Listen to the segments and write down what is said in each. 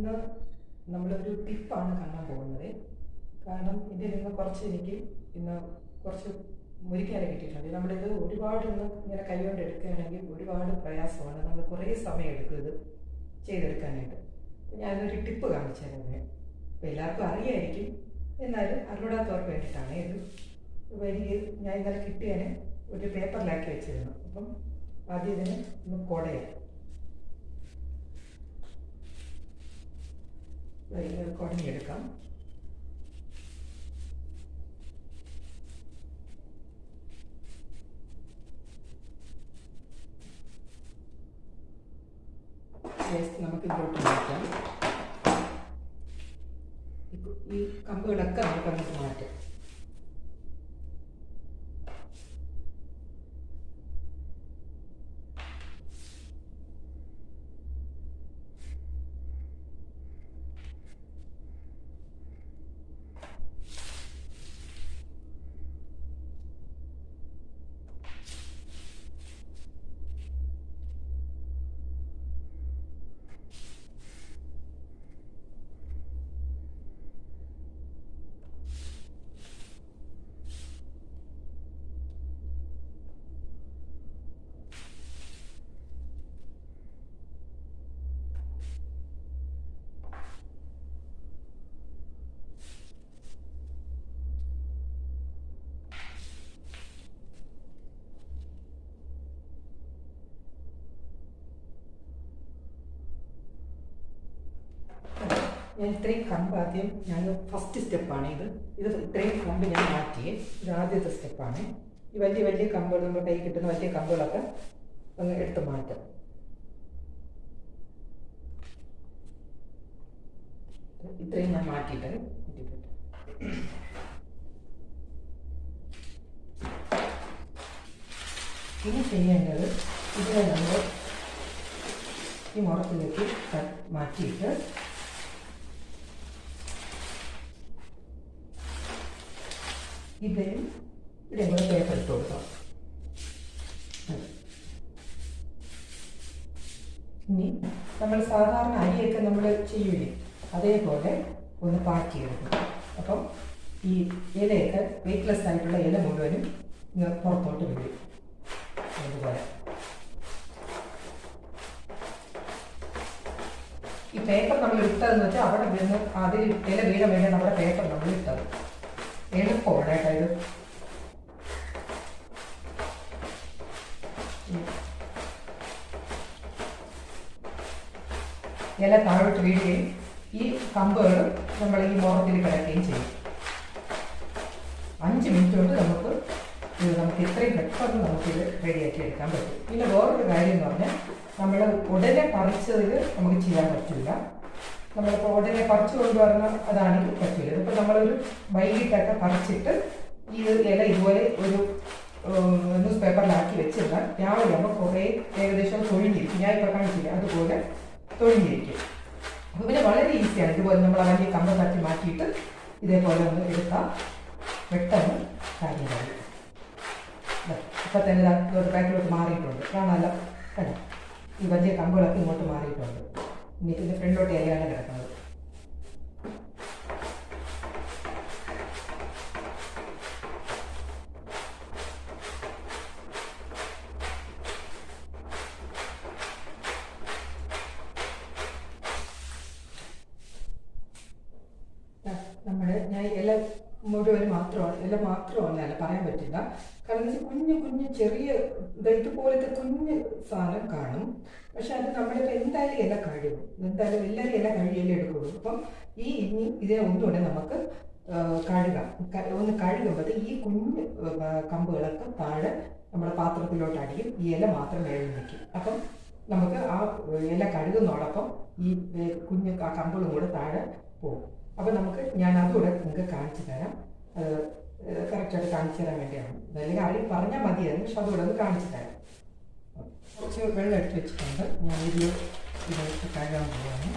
ഇന്ന് നമ്മളൊരു ടിപ്പാണ് കാണാൻ പോകുന്നത്. കാരണം ഇതിൽ നിന്ന് കുറച്ച് എനിക്ക് ഇന്ന് കുറച്ച് മുരിക്കാനെ കിട്ടിയിട്ടുണ്ട്. നമ്മളിത് ഒരുപാട് ഇന്ന് ഇങ്ങനെ കൈകൊണ്ട് എടുക്കുകയാണെങ്കിൽ ഒരുപാട് പ്രയാസമാണ്. നമ്മൾ കുറേ സമയം എടുക്കും ഇത് ചെയ്തെടുക്കാനായിട്ട്. ഞാനൊരു ടിപ്പ് കാണിച്ചു തരുന്നത്. അപ്പോൾ എല്ലാവർക്കും അറിയായിരിക്കും, എന്നാലും അറിവിടാത്തവർക്ക് വേണ്ടിയിട്ടാണ് ഇത്. ഞാൻ ഇന്നലെ കിട്ടിയതിന് ഒരു പേപ്പറിലാക്കി വെച്ചിരുന്നു. അപ്പം ആദ്യം ഇതിന് ഒന്ന് കുടയാം. കുടഞ്ഞെടുക്കാം. നമുക്ക് ഇതിലോട്ട് മാറ്റാം. ഈ കമ്പുകളൊക്കെ നമുക്ക് അങ്ങോട്ട് മാറ്റാം. ഞാൻ ഇത്രയും കമ്പ് ആദ്യം ഫസ്റ്റ് സ്റ്റെപ്പാണ് ഇത്. ഇത്രയും കമ്പ് ഞാൻ മാറ്റിയേ. ഇത് ആദ്യത്തെ സ്റ്റെപ്പാണ്. ഈ വലിയ വലിയ കമ്പുകൾ, നമ്മൾ കൈ കിട്ടുന്ന വലിയ കമ്പുകളൊക്കെ ഒന്ന് എടുത്ത് മാറ്റാം. ഇത്രയും ഞാൻ മാറ്റിയിട്ട് ഇനി ചെയ്യേണ്ടത് ഇതിനെ നമ്മൾ ഈ മുറത്തിലേക്ക് മാറ്റിയിട്ട് ഇതിലും ഇതേപോലെ പേപ്പർ ഇട്ട് കൊടുക്കാം. ഇനി നമ്മൾ സാധാരണ അരിയൊക്കെ നമ്മൾ ചെയ്യൂലേ, അതേപോലെ ഒന്ന് പാറ്റിയെടുക്കും. അപ്പം ഈ ഇലയൊക്കെ വെയ്റ്റ്ലെസ് ആയിട്ടുള്ള ഇല മുഴുവനും പുറത്തോട്ട് വരും. അതുപോലെ ഈ പേപ്പർ നമ്മൾ ഇട്ടതെന്ന് വെച്ചാൽ അവിടെ വീണ് അതിൽ ഇല വീഴാൻ വേണ്ടി നമ്മുടെ പേപ്പർ നമ്മൾ ഇട്ടത് എളുപ്പമാണ് കേട്ടോ. ഇത് ഇല താഴോട്ട് വീഴുകയും ഈ കമ്പുകൾ നമ്മൾ ഈ മുറത്തിൽ കിടക്കുകയും ചെയ്യും. 5 മിനിറ്റ് കൊണ്ട് നമുക്ക് ഇത്രയും പെട്ടെന്ന് നമുക്കിത് റെഡിയാക്കി എടുക്കാൻ പറ്റും. പിന്നെ വേറൊരു കാര്യം എന്ന് പറഞ്ഞാൽ, നമ്മൾ ഉടനെ പറിച്ചതിൽ നമുക്ക് ചെയ്യാൻ പറ്റില്ല. നമ്മളിപ്പോൾ ഉടനെ പറിച്ചു കൊണ്ടുവരുന്ന അതാണെങ്കിൽ പറ്റില്ല. ഇതിപ്പോൾ നമ്മളൊരു വൈകിട്ടൊക്കെ പറിച്ചിട്ട് ഈ ഇല ഇതുപോലെ ഒരു ന്യൂസ് പേപ്പറിലാക്കി വെച്ചിരുന്നാൽ രാവിലെ ആകുമ്പോൾ കുറേ ഏകദേശം തൊഴിഞ്ഞിരിക്കും. ഞാൻ ഇപ്പോൾ കാണിച്ചില്ല, അതുപോലെ തൊഴിഞ്ഞിരിക്കും. അപ്പോൾ പിന്നെ വളരെ ഈസിയാണ്. ഇതുപോലെ നമ്മൾ വലിയ കമ്പ് തട്ടി മാറ്റിയിട്ട് ഇതേപോലെ ഒന്ന് എടുത്താൽ പെട്ടെന്ന് കാര്യം കഴിയും. ഇപ്പം തന്നെ ഒരു ബാക്കിലോട്ട് മാറിയിട്ടുണ്ട്, കാണാമല്ലോ. കണ്ടോ, ഈ വലിയ കമ്പുകളൊക്കെ ഇങ്ങോട്ട് മാറിയിട്ടുണ്ട്. ഇനി ഇതിൻ്റെ ഫ്രണ്ടിലോട്ട് ഇലയാണ് കിടക്കുന്നത്. ഞാൻ ഇല മുഴുവൻ മാത്രമല്ല പറയാൻ പറ്റില്ല. കാരണം കുഞ്ഞു കുഞ്ഞു ചെറിയ ഇതുപോലത്തെ കുഞ്ഞു സാധനം കാണും. പക്ഷെ അത് നമ്മളിപ്പോൾ എന്തായാലും ഇല കഴിയും. എന്തായാലും എല്ലാവരും ഇല കഴിയല്ലേ എടുക്കുള്ളൂ. അപ്പം ഇനി ഇതിനെ ഒന്നുകൂടെ നമുക്ക് കഴുകാം. ഒന്ന് കഴുകുമ്പോൾ ഈ കുഞ്ഞു കമ്പുകളൊക്കെ താഴെ നമ്മുടെ പാത്രത്തിലോട്ട് അടിയും. ഈ ഇല മാത്രം വേഗം നിൽക്കും. അപ്പം നമുക്ക് ആ ഇല കഴുകുന്നതോടൊപ്പം ഈ കുഞ്ഞു കമ്പുകളും കൂടെ താഴെ പോകും. അപ്പം ഞാൻ അതുകൂടെ നിങ്ങൾക്ക് കാണിച്ചു തരാം. കറക്റ്റായിട്ട് കാണിച്ചു തരാൻ വേണ്ടിയാണ്. അല്ലെങ്കിൽ പറഞ്ഞാൽ മതിയായിരുന്നു, പക്ഷെ അതുകൂടെ ഒന്ന് കാണിച്ചു തരാം. കുറച്ച് വെള്ളം എടുത്ത് വെച്ചിട്ടുണ്ട്. ഞാൻ ഇതിലേക്ക് കഴുകാൻ പോവാണ്.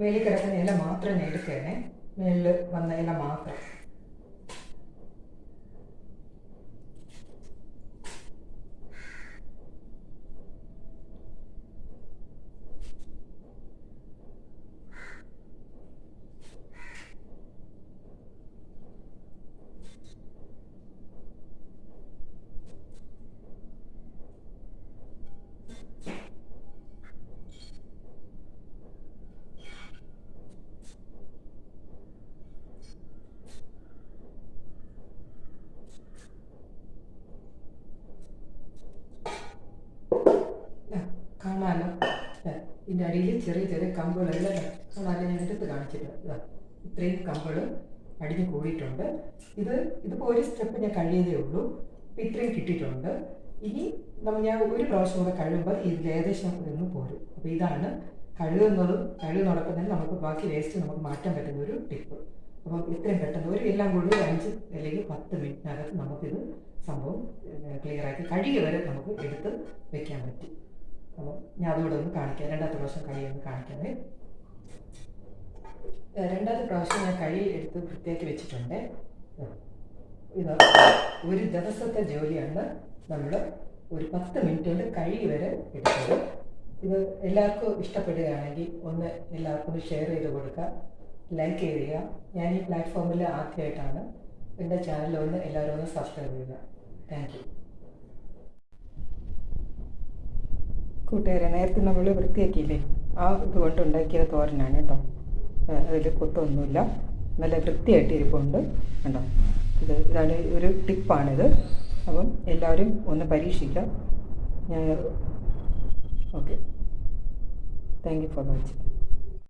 മേളിൽ കിടക്കുന്ന ഇല മാത്രം ഞാൻ എടുക്കണേ, മേളിൽ വന്ന ഇല മാത്രം. കാണാമല്ലോ, ഇതിൻ്റെ അടിയിൽ ചെറിയ ചെറിയ കമ്പുകളെല്ലാം കാണാമല്ലോ. ഞാൻ എടുത്ത് കാണിച്ചിട്ട് ഇത്രയും കമ്പുകൾ അടിഞ്ഞ് കൂടിയിട്ടുണ്ട്. ഇതിപ്പോൾ ഒരു സ്റ്റെപ്പ് ഞാൻ കഴിയതേ ഉള്ളൂ. ഇപ്പം ഇത്രയും കിട്ടിയിട്ടുണ്ട്. ഇനി ഞാൻ ഒരു പ്രാവശ്യം കൂടെ കഴിയുമ്പോൾ ഇതിൽ ഏകദേശം ഒന്ന് പോരും. അപ്പോൾ ഇതാണ് കഴുകുന്നതോടൊപ്പം തന്നെ നമുക്ക് ബാക്കി വേസ്റ്റ് നമുക്ക് മാറ്റാൻ പറ്റുന്ന ഒരു ടിപ്പ്. അപ്പം ഇത്രയും പെട്ടെന്ന് എല്ലാം കൂടി 5 അല്ലെങ്കിൽ 10 മിനിറ്റിനകത്ത് നമുക്കിത് സംഭവം ക്ലിയറാക്കി കഴുകി വരെ നമുക്ക് എടുത്ത് വെക്കാൻ പറ്റും. അപ്പോൾ ഞാൻ അതുകൂടെ ഒന്ന് കാണിക്കാം. രണ്ടാമത്തെ പ്രാവശ്യം കഴുകി ഒന്ന് കാണിക്കാമേ. രണ്ടാമത്തെ പ്രാവശ്യം ഞാൻ കഴുകി എടുത്ത് വൃത്തിയാക്കി വെച്ചിട്ടുണ്ട്. ഇത് ഒരു ദിവസത്തെ ജോലിയാണ്. നമ്മൾ ഒരു 10 മിനിറ്റ് കൊണ്ട് കഴുകി വരെ എടുത്തത്. ഇത് എല്ലാവർക്കും ഇഷ്ടപ്പെടുകയാണെങ്കിൽ ഒന്ന് എല്ലാവർക്കും ഷെയർ ചെയ്ത് കൊടുക്കുക, ലൈക്ക് ചെയ്യുക. ഞാൻ ഈ പ്ലാറ്റ്ഫോമിൽ ആദ്യമായിട്ടാണ്. എൻ്റെ ചാനൽ എല്ലാവരും ഒന്ന് സബ്സ്ക്രൈബ് ചെയ്യുക. Thank you. കൂട്ടുകാരെ, നേരത്തെ നമ്മൾ വൃത്തിയാക്കിയില്ലേ, ആ ഇതുകൊണ്ട് ഉണ്ടാക്കിയ തോരനാണ് കേട്ടോ. അതിൽ കുത്തൊന്നുമില്ല, നല്ല വൃത്തിയായിട്ട് ഇരിപ്പുണ്ട് കേട്ടോ. ഇതാണ് ഒരു ടിപ്പാണിത്. അപ്പം എല്ലാവരും ഒന്ന് പരീക്ഷിക്കാം. Okay, thank you for watching.